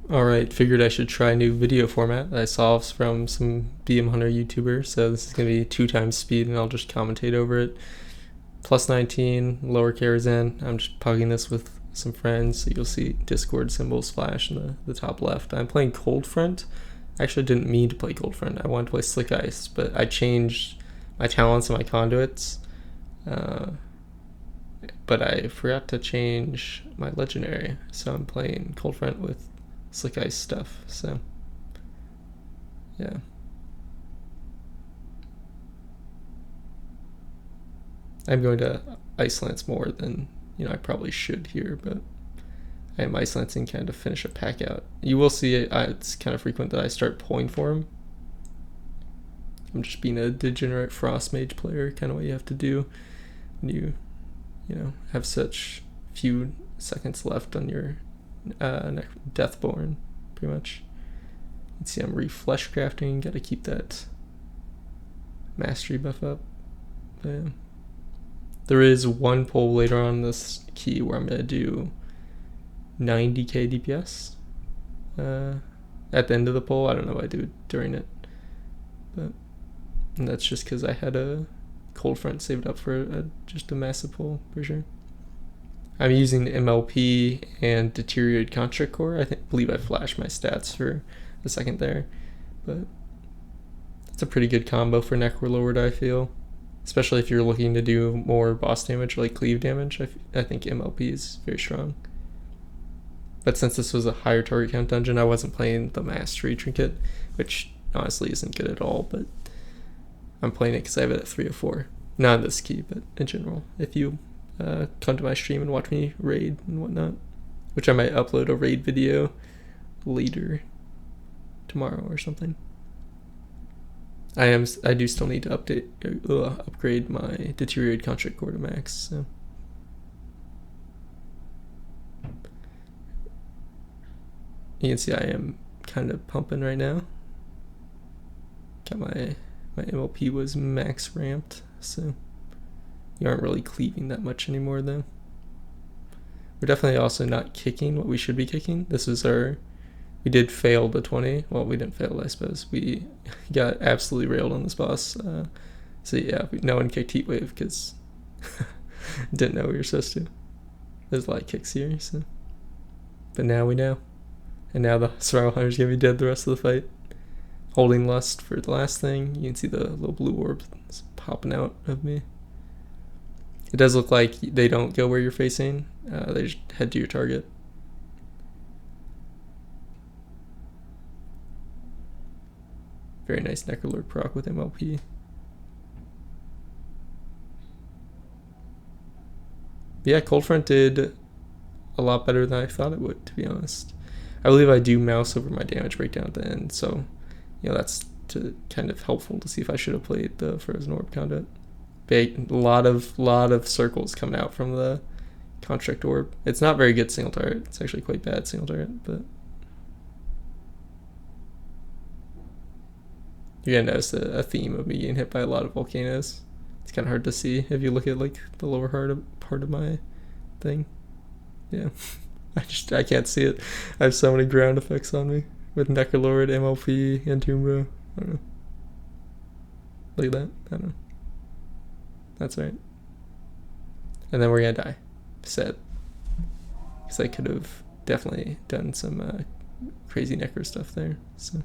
Alright, figured I should try a new video format that I saw from some BM Hunter YouTuber. So this is going to be 2 times speed and I'll just commentate over it. Plus 19, lower Karazhan. I'm just pugging this with some friends, so you'll see Discord symbols flash in the top left. I'm playing Cold Front. I actually didn't mean to play Cold Front. I wanted to play Slick Ice, but I changed my talents and my conduits. But I forgot to change my legendary, so I'm playing Cold Front with Slick Ice stuff, so yeah. I'm going to Ice Lance more than, I probably should here, but I am Ice Lancing kind of finish a pack out. You will see it's kind of frequent that I start pulling for him. I'm just being a degenerate Frost Mage player, kind of what you have to do when you have such few seconds left on your Deathborn, pretty much. You can see I'm reflesh crafting, gotta keep that mastery buff up. But yeah. There is one pull later on this key where I'm gonna do 90k DPS at the end of the pull. I don't know what I do during it, but that's just because I had a Cold Front saved up for just a massive pull for sure. I'm using the MLP and Deteriorated Construct Core. Believe I flashed my stats for a second there, but it's a pretty good combo for Necrolord, I feel. Especially if you're looking to do more boss damage, like cleave damage. I think MLP is very strong. But since this was a higher target count dungeon, I wasn't playing the Mastery Trinket, which honestly isn't good at all, but I'm playing it because I have it at 304. Not this key, but in general. If you come to my stream and watch me raid and whatnot, which I might upload a raid video later tomorrow or something. I do still need to upgrade my Deteriorated Construct Core to max. So. You can see I am kind of pumping right now. Got my MLP was max ramped, so you aren't really cleaving that much anymore though. We're definitely also not kicking what we should be kicking. This is we did fail the 20. Well, we didn't fail, I suppose. We got absolutely railed on this boss. So yeah, no one kicked Heat Wave because didn't know we were supposed to. There's a lot of kicks here, so. But now we know. And now the Survival Hunter's gonna be dead the rest of the fight. Holding Lust for the last thing. You can see the little blue orb popping out of me. It does look like they don't go where you're facing. They just head to your target. Very nice Necrolord proc with MLP. But yeah, Cold Front did a lot better than I thought it would, to be honest. I believe I do mouse over my damage breakdown at the end, so that's kind of helpful to see if I should have played the Frozen Orb conduit. A lot of circles coming out from the Construct Orb. It's not very good single target. It's actually quite bad single target, but you're gonna notice a theme of me getting hit by a lot of volcanoes. It's kind of hard to see if you look at like the lower part of my thing. Yeah. I can't see it. I have so many ground effects on me with Necrolord, MLP, and Tumbro. I don't know. Look at that. I don't know. That's right. And then we're gonna die. Sad. Because I could have definitely done some crazy Necro stuff there. So.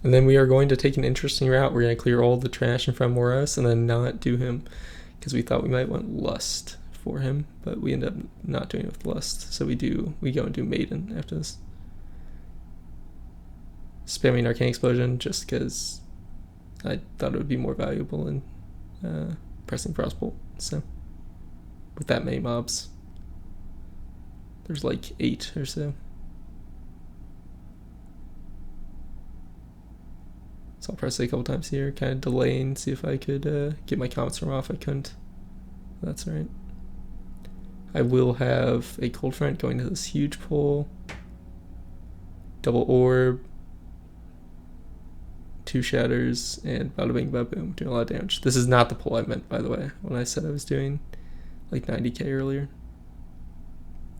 And then we are going to take an interesting route. We're going to clear all the trash in front of Moros and then not do him because we thought we might want Lust for him, but we end up not doing it with Lust. So we go and do Maiden after this. Spamming Arcane Explosion just because I thought it would be more valuable in pressing Frostbolt. So with that many mobs, there's like 8 or so. So I'll press it a couple times here, kind of delaying, see if I could get my Comet Storm off. I couldn't. That's right. I will have a Cold Front going to this huge pull. Double Orb. 2 shatters, and bada bing bada boom, doing a lot of damage. This is not the pull I meant, by the way, when I said I was doing like 90k earlier.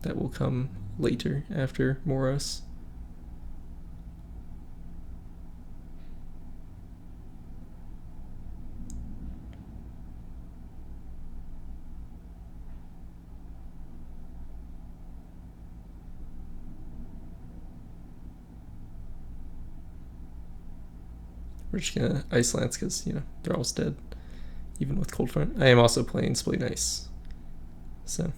That will come later after Moros. We're just gonna Ice Lance because, you know, they're almost dead, even with Cold Front. I am also playing Spleen Ice, so.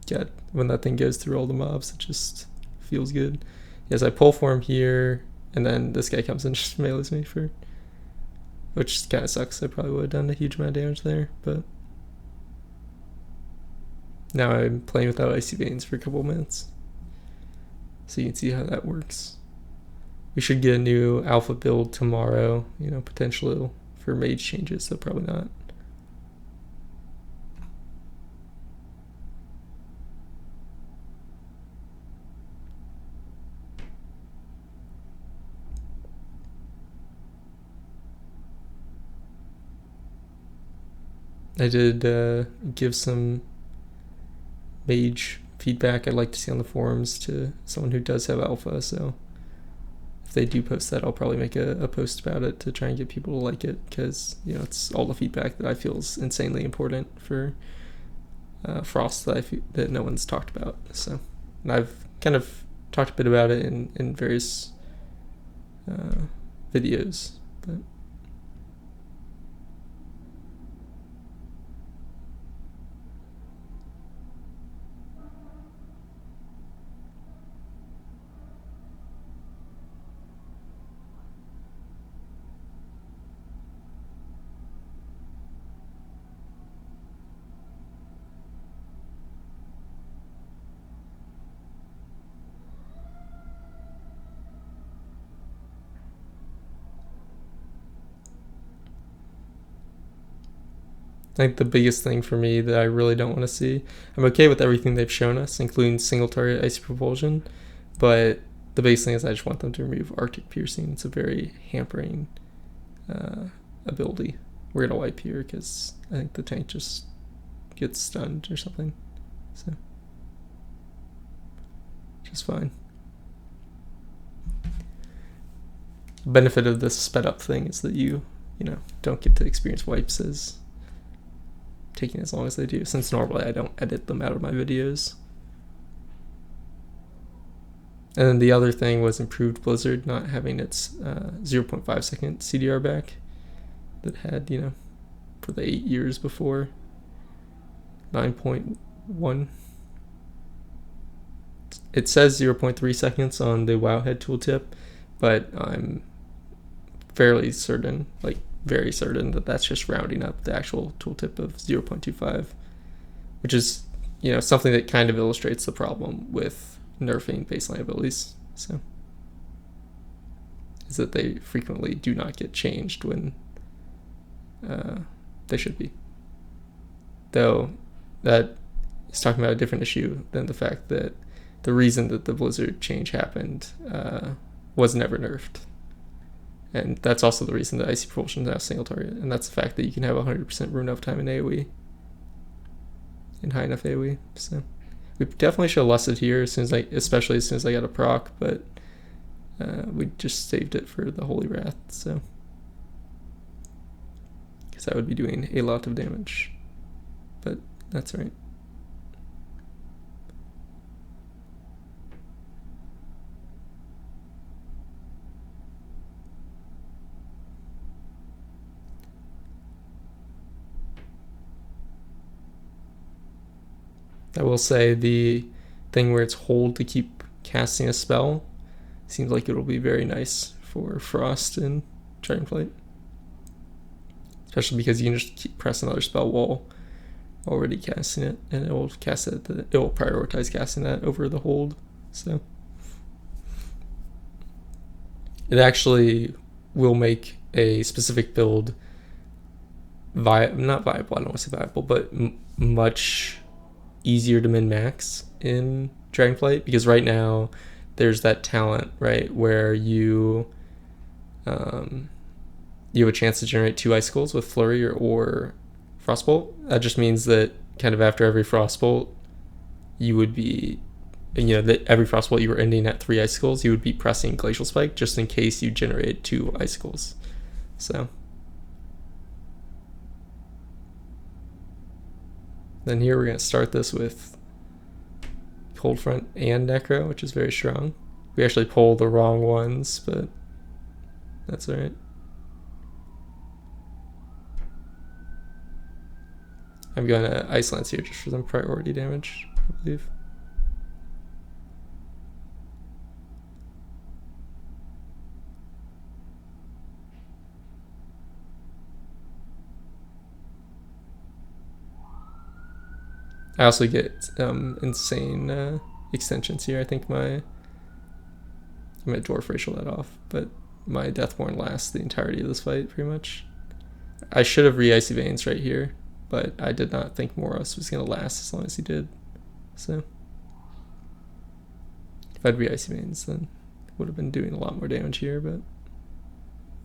God, when that thing goes through all the mobs, it just feels good. Yes, I pull for him here, and then this guy comes and just melees me for, which kind of sucks. I probably would have done a huge amount of damage there, but now I'm playing without Icy Veins for a couple of minutes, so you can see how that works. We should get a new alpha build tomorrow, you know, potentially for mage changes, so probably not. I did give some mage feedback I'd like to see on the forums to someone who does have alpha, so if they do post that, I'll probably make a post about it to try and get people to like it, because, you know, it's all the feedback that I feel is insanely important for Frost that no one's talked about. So, and I've kind of talked a bit about it in various videos, but I think the biggest thing for me that I really don't want to see, I'm okay with everything they've shown us, including single target icy propulsion, but the biggest thing is I just want them to remove Arctic Piercing. It's a very hampering ability. We're gonna wipe here because I think the tank just gets stunned or something, so just fine. The benefit of this sped up thing is that you know, don't get to experience wipes as taking as long as they do, since normally I don't edit them out of my videos. And then the other thing was improved Blizzard not having its 0.5 second CDR back that had, you know, for the 8 years before 9.1. It says 0.3 seconds on the Wowhead tooltip, but I'm fairly certain, like very certain, that that's just rounding up the actual tooltip of 0.25, which is, you know, something that kind of illustrates the problem with nerfing baseline abilities. So, is that they frequently do not get changed when they should be. Though that is talking about a different issue than the fact that the reason that the Blizzard change happened was never nerfed. And that's also the reason that Icy Propulsion is now single target, and that's the fact that you can have 100% rune uptime in AoE, in high enough AoE. So we definitely should have lost it here especially as soon as I got a proc, but we just saved it for the Holy Wrath, so because that would be doing a lot of damage, but that's right. I will say the thing where it's hold to keep casting a spell seems like it'll be very nice for Frost and Dragonflight. Especially because you can just press another spell while already casting it, and it will cast it. It will prioritize casting that over the hold. So it actually will make a specific build not viable. I don't want to say viable, but much easier to min-max in Dragonflight, because right now there's that talent, right, where you you have a chance to generate 2 icicles with Flurry or Frostbolt. That just means that kind of after every Frostbolt, you would be, that every Frostbolt you were ending at 3 icicles, you would be pressing Glacial Spike just in case you generated 2 icicles. So then here we're going to start this with Cold Front and Necro, which is very strong. We actually pulled the wrong ones, but that's alright. I'm going to Ice Lance here just for some priority damage, I believe. I also get insane extensions here. I think I'm going to Dwarf Racial that off, but my Deathborn lasts the entirety of this fight, pretty much. I should have re-Icy Veins right here, but I did not think Moros was going to last as long as he did. So if I'd re-Icy Veins, then I would have been doing a lot more damage here, but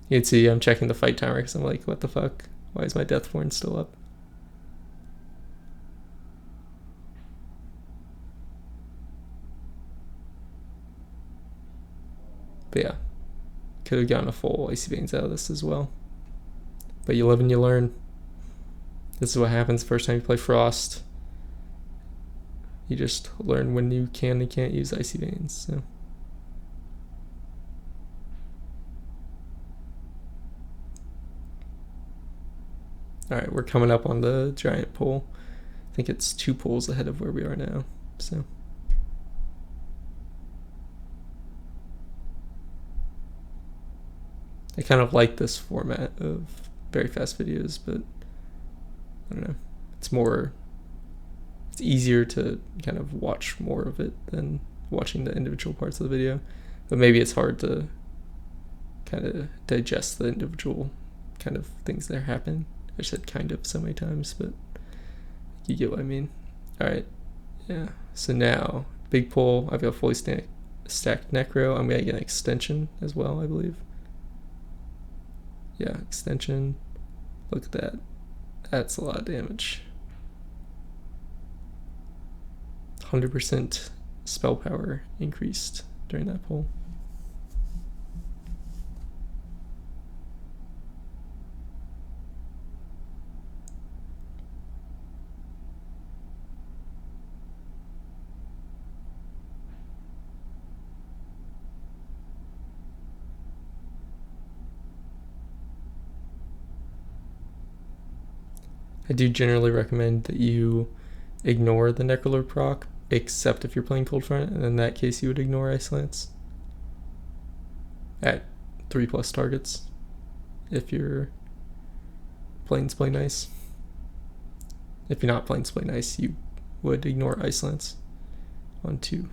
you can see I'm checking the fight timer because I'm like, what the fuck? Why is my Deathborn still up? But yeah, could have gotten a full Icy Veins out of this as well. But you live and you learn. This is what happens the first time you play Frost. You just learn when you can and can't use Icy Veins. So. Alright, we're coming up on the giant pool. I think it's 2 pools ahead of where we are now. So. I kind of like this format of very fast videos, but I don't know. It's easier to kind of watch more of it than watching the individual parts of the video. But maybe it's hard to kind of digest the individual kind of things that are happening. I said kind of so many times, but you get what I mean. Alright, yeah. So now, big pull. I've got fully stacked Necro. I'm going to get an extension as well, I believe. Yeah, extension. Look at that. That's a lot of damage. 100% spell power increased during that pull. I do generally recommend that you ignore the Necrolord proc, except if you're playing Cold Front, and in that case you would ignore Ice Lance at 3+ targets if you're Play Nice. If you're not Play Nice, you would ignore Ice Lance on 2.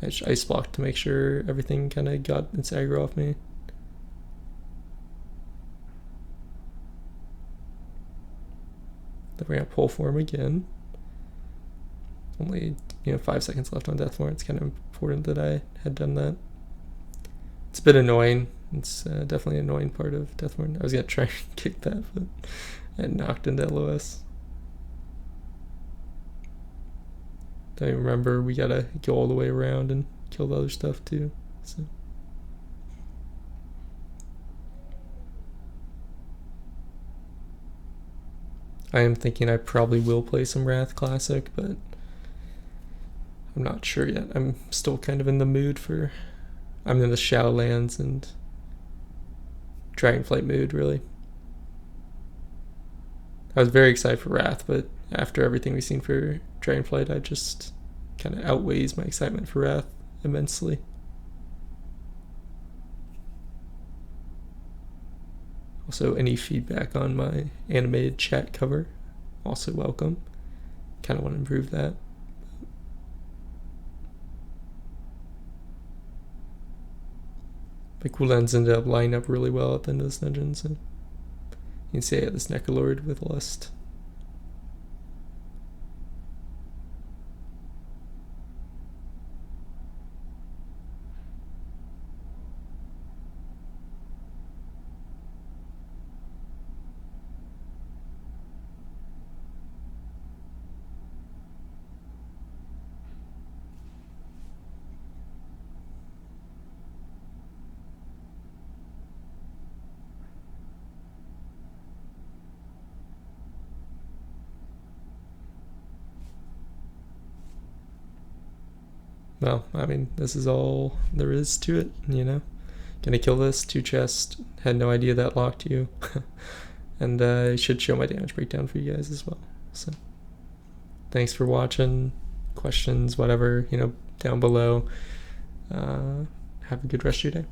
I just ice blocked to make sure everything kind of got its aggro off me. Then we're gonna pull for him again. Only 5 seconds left on Deathborn. It's kind of important that I had done that. It's a bit annoying. It's definitely an annoying part of Deathborn. I was gonna try and kick that, but I knocked into LOS. Don't even remember, we gotta go all the way around and kill the other stuff too. So. I am thinking I probably will play some Wrath Classic, but I'm not sure yet. I'm still kind of in the mood for... I'm in the Shadowlands and Dragonflight mood, really. I was very excited for Wrath, but after everything we've seen for Dragonflight, I just kind of outweighs my excitement for Wrath immensely. Also, any feedback on my animated chat cover, also welcome. Kind of want to improve that. My cooldowns ended up lining up really well at the end of this dungeon, so you can see I got this Necrolord with Lust. Well, I mean, this is all there is to it, you know? Gonna kill this, 2 chests, had no idea that locked you. And I should show my damage breakdown for you guys as well. So, thanks for watching. Questions, whatever, you know, down below. Have a good rest of your day.